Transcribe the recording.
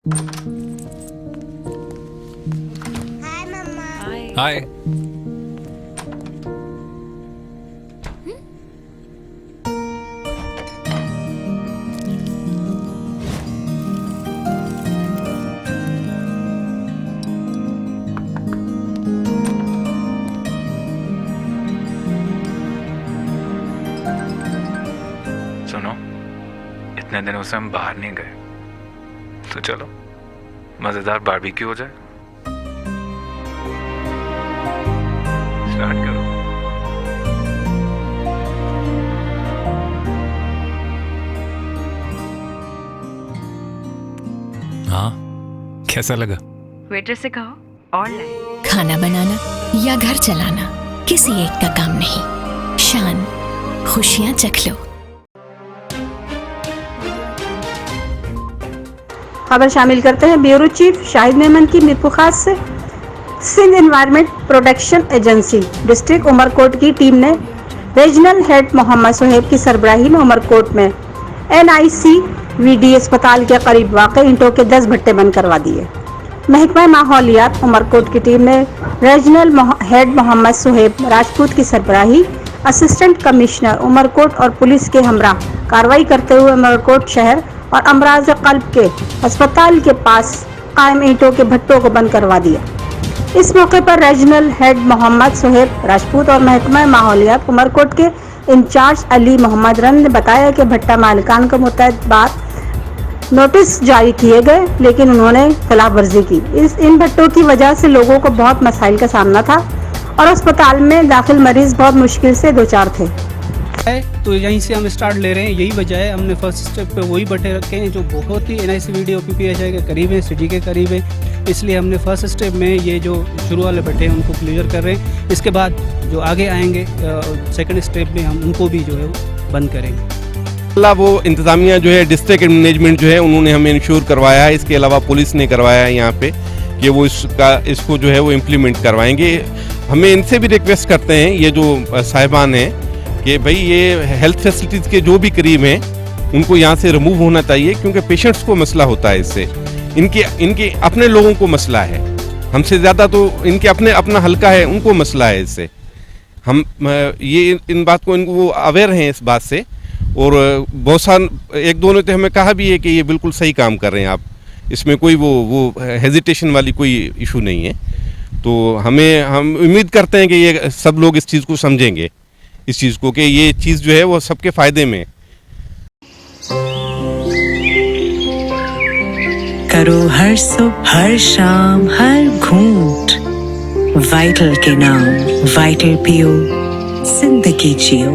हाय मम्मा। हाय। सुनो, इतने दिनों से हम बाहर नहीं गए, तो चलो मजेदार बारबेक्यू हो जाए। स्टार्ट करो। हाँ, कैसा लगा? वेटर से कहो और लाए। खाना बनाना या घर चलाना किसी एक का काम नहीं, शान खुशियां चख लो। खबर शामिल करते हैं ब्यूरो चीफ शाहिद मेमन की मीरपुर खास से। Sindh environment protection agency district Umarkot की टीम ने रीजनल हेड मोहम्मद सोहेब की सरबराही में उमरकोट में NICVD अस्पताल के करीब वाक़ई ईंटों के 10 भट्टे बंद करवा दिए। महकमा माहौलियात उमरकोट की टीम ने रीजनल हेड मोहम्मद सोहेब राजपूत की सरबराही असिस्टेंट कमिश्नर उमरकोट और पुलिस के हमरा कार्रवाई करते हुए उमरकोट शहर और अमराज कल्ब के अस्पताल के पास कायम ईंटों के भट्टों को बंद करवा दिया। इस मौके पर रीजनल हेड मोहम्मद सोहेब राजपूत और महकमा माहौलियात उमरकोट के इंचार्ज अली मोहम्मद रन ने बताया कि भट्टा मालिकान को मुतअद्दिद बार नोटिस जारी किए गए, लेकिन उन्होंने खिलाफ वर्जी की। इन भट्टों की वजह से लोगों को बहुत मसाइल का सामना था और अस्पताल में दाखिल मरीज बहुत मुश्किल से दो चार थे। तो यहीं से हम स्टार्ट ले रहे हैं, यही वजह है। हमने फर्स्ट स्टेप पे वही भट्टे रखे हैं जो बहुत ही NICVD OPPHI के करीब है, सिटी के करीब है। इसलिए हमने फर्स्ट स्टेप में ये जो शुरू वाले भट्टे हैं उनको क्लियर कर रहे हैं। इसके बाद जो आगे आएंगे सेकंड स्टेप में हम उनको भी जो है वो बंद करेंगे। वो इंतज़ामिया जो है, डिस्ट्रिक्ट मैनेजमेंट जो है, उन्होंने हमें इंश्योर करवाया है। इसके अलावा पुलिस ने करवाया है यहाँ पे कि वो इसको जो है वो इम्प्लीमेंट करवाएंगे। हमें इनसे भी रिक्वेस्ट करते हैं, ये जो साहिबान हैं, कि भाई ये हेल्थ फैसिलिटीज़ के जो भी करीब हैं उनको यहाँ से रिमूव होना चाहिए, क्योंकि पेशेंट्स को मसला होता है इससे। इनके अपने लोगों को मसला है, हमसे ज़्यादा तो इनके अपना हल्का है, उनको मसला है इससे। हम ये इन बात को इनको वो अवेयर हैं इस बात से, और बहुत सार एक दो ने तो हमें कहा भी है कि ये बिल्कुल सही काम कर रहे हैं आप, इसमें कोई वो हेजिटेशन वाली कोई इशू नहीं है। तो हम उम्मीद करते हैं कि ये सब लोग इस चीज़ को समझेंगे, इस चीज़ को, कि ये चीज़ जो है वो सबके फ़ायदे में। करो हर सुबह हर शाम हर घूंट वाइटल के नाम, वाइटल पियो, जिंदगी जियो।